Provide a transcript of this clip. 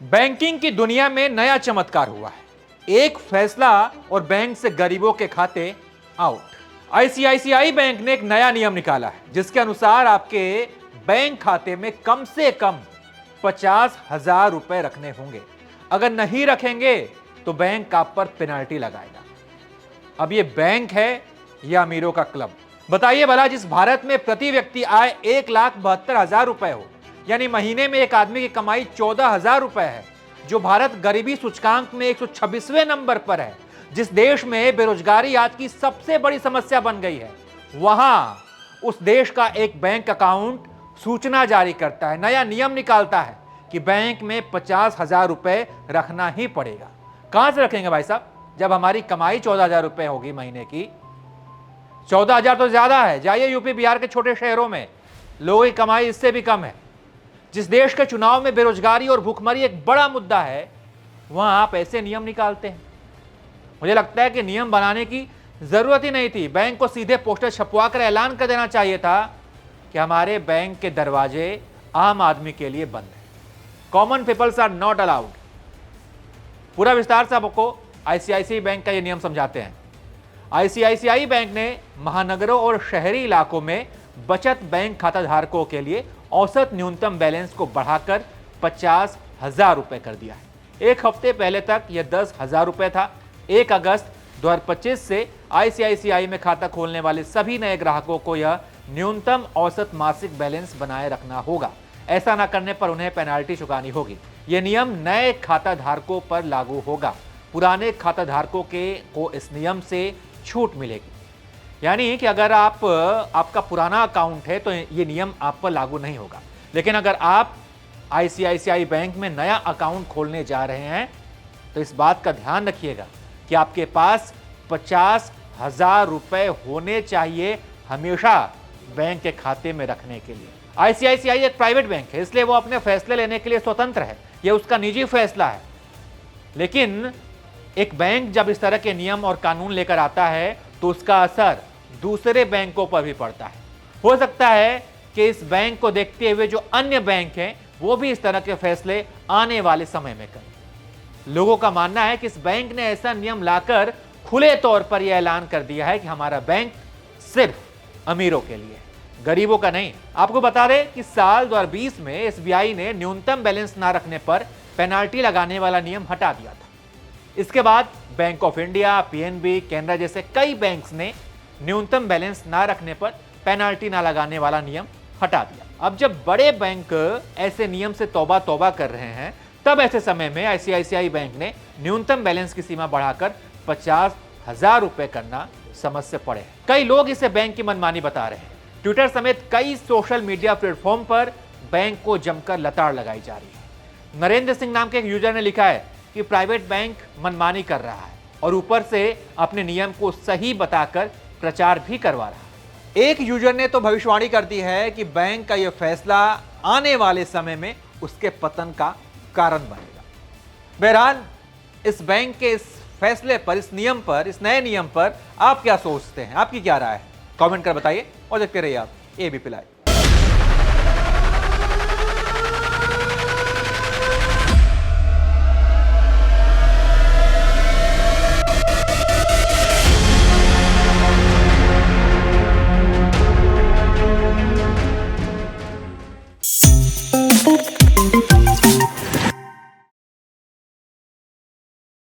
Banking की दुनिया में नया चमत्कार हुआ है। एक फैसला और बैंक से गरीबों के खाते आउट। आईसीआईसीआई बैंक ने एक नया नियम निकाला है जिसके अनुसार आपके बैंक खाते में कम से कम 50,000 रुपए रखने होंगे। अगर नहीं रखेंगे तो बैंक आप पर पेनाल्टी लगाएगा। अब ये बैंक है या अमीरों का क्लब? बताइए भला, जिस भारत में प्रति व्यक्ति आय 1,72,000 रुपए हो, यानी महीने में एक आदमी की कमाई 14,000 रुपए है, जो भारत गरीबी सूचकांक में 126वें नंबर पर है, जिस देश में बेरोजगारी आज की सबसे बड़ी समस्या बन गई है, वहां उस देश का एक बैंक अकाउंट सूचना जारी करता है, नया नियम निकालता है कि बैंक में 50,000 रुपए रखना ही पड़ेगा। कहां से रखेंगे भाई साहब, जब हमारी कमाई 14,000 रुपए होगी महीने की? 14,000 तो ज्यादा है। जाइए यूपी बिहार के छोटे शहरों में लोगों की कमाई इससे भी कम है। जिस देश के चुनाव में बेरोजगारी और भूखमरी एक बड़ा मुद्दा है, वहां आप ऐसे नियम निकालते हैं। मुझे लगता है कि नियम बनाने की जरूरत ही नहीं थी। बैंक को सीधे पोस्टर छपवा कर ऐलान कर देना चाहिए था कि हमारे बैंक के दरवाजे आम आदमी के लिए बंद हैं। Common peoples are not allowed. पूरा विस्तार से आपको आईसीआईसीआई बैंक का यह नियम समझाते हैं। आईसीआईसीआई बैंक ने महानगरों और शहरी इलाकों में बचत बैंक खाता धारकों के लिए औसत न्यूनतम बैलेंस को बढ़ाकर 50,000 रुपए कर दिया है। एक हफ्ते पहले तक यह 10,000 रुपए था। 1 अगस्त 2025 से आईसीआईसीआई में खाता खोलने वाले सभी नए ग्राहकों को यह न्यूनतम औसत मासिक बैलेंस बनाए रखना होगा। ऐसा न करने पर उन्हें पेनाल्टी चुकानी होगी। यह नियम नए खाता धारकों पर लागू होगा। पुराने खाता धारकों को इस नियम से छूट मिलेगी। यानी कि अगर आपका पुराना अकाउंट है तो ये नियम आप पर लागू नहीं होगा। लेकिन अगर आप आईसीआईसीआई बैंक में नया अकाउंट खोलने जा रहे हैं तो इस बात का ध्यान रखिएगा कि आपके पास 50,000 रुपए होने चाहिए हमेशा बैंक के खाते में रखने के लिए। आईसीआईसीआई एक प्राइवेट बैंक है, इसलिए वो अपने फैसले लेने के लिए स्वतंत्र है। यह उसका निजी फैसला है। लेकिन एक बैंक जब इस तरह के नियम और कानून लेकर आता है तो उसका असर दूसरे बैंकों पर भी पड़ता है। हो सकता है कि इस बैंक को देखते हुए जो अन्य बैंक हैं वो भी इस तरह के फैसले आने वाले समय में करें। लोगों का मानना है कि इस बैंक ने ऐसा नियम लाकर खुले तौर पर यह ऐलान कर दिया है कि हमारा बैंक सिर्फ अमीरों के लिए, गरीबों का नहीं। आपको बता दें कि साल 2020 में एसबीआई ने न्यूनतम बैलेंस ना रखने पर पेनाल्टी लगाने वाला नियम हटा दिया था। इसके बाद bank of India, PNB, Canara जैसे कई बैंक्स ने न्यूनतम बैलेंस ना रखने पर पेनाल्टी ना लगाने वाला नियम हटा दिया। अब जब बड़े बैंक ऐसे नियम से तौबा तौबा कर रहे हैं, तब ऐसे समय में आईसीआईसीआई बैंक ने न्यूनतम बैलेंस की सीमा बढ़ाकर 50,000 रुपए करना समझ से पड़े। कई लोग इसे बैंक की मनमानी बता रहे हैं। ट्विटर समेत कई सोशल मीडिया प्लेटफॉर्म पर बैंक को जमकर लताड़ लगाई जा रही है। नरेंद्र सिंह नाम के एक यूजर ने लिखा है कि प्राइवेट बैंक मनमानी कर रहा है और ऊपर से अपने नियम को सही बताकर प्रचार भी करवा रहा है। एक यूजर ने तो भविष्यवाणी कर दी है कि बैंक का यह फैसला आने वाले समय में उसके पतन का कारण बनेगा। बहरहाल, इस बैंक के इस फैसले पर, इस नियम पर, इस नए नियम पर आप क्या सोचते हैं? आपकी क्या राय है? कमेंट कर बताइए और देखते रहिए आप एबीपी लाइव।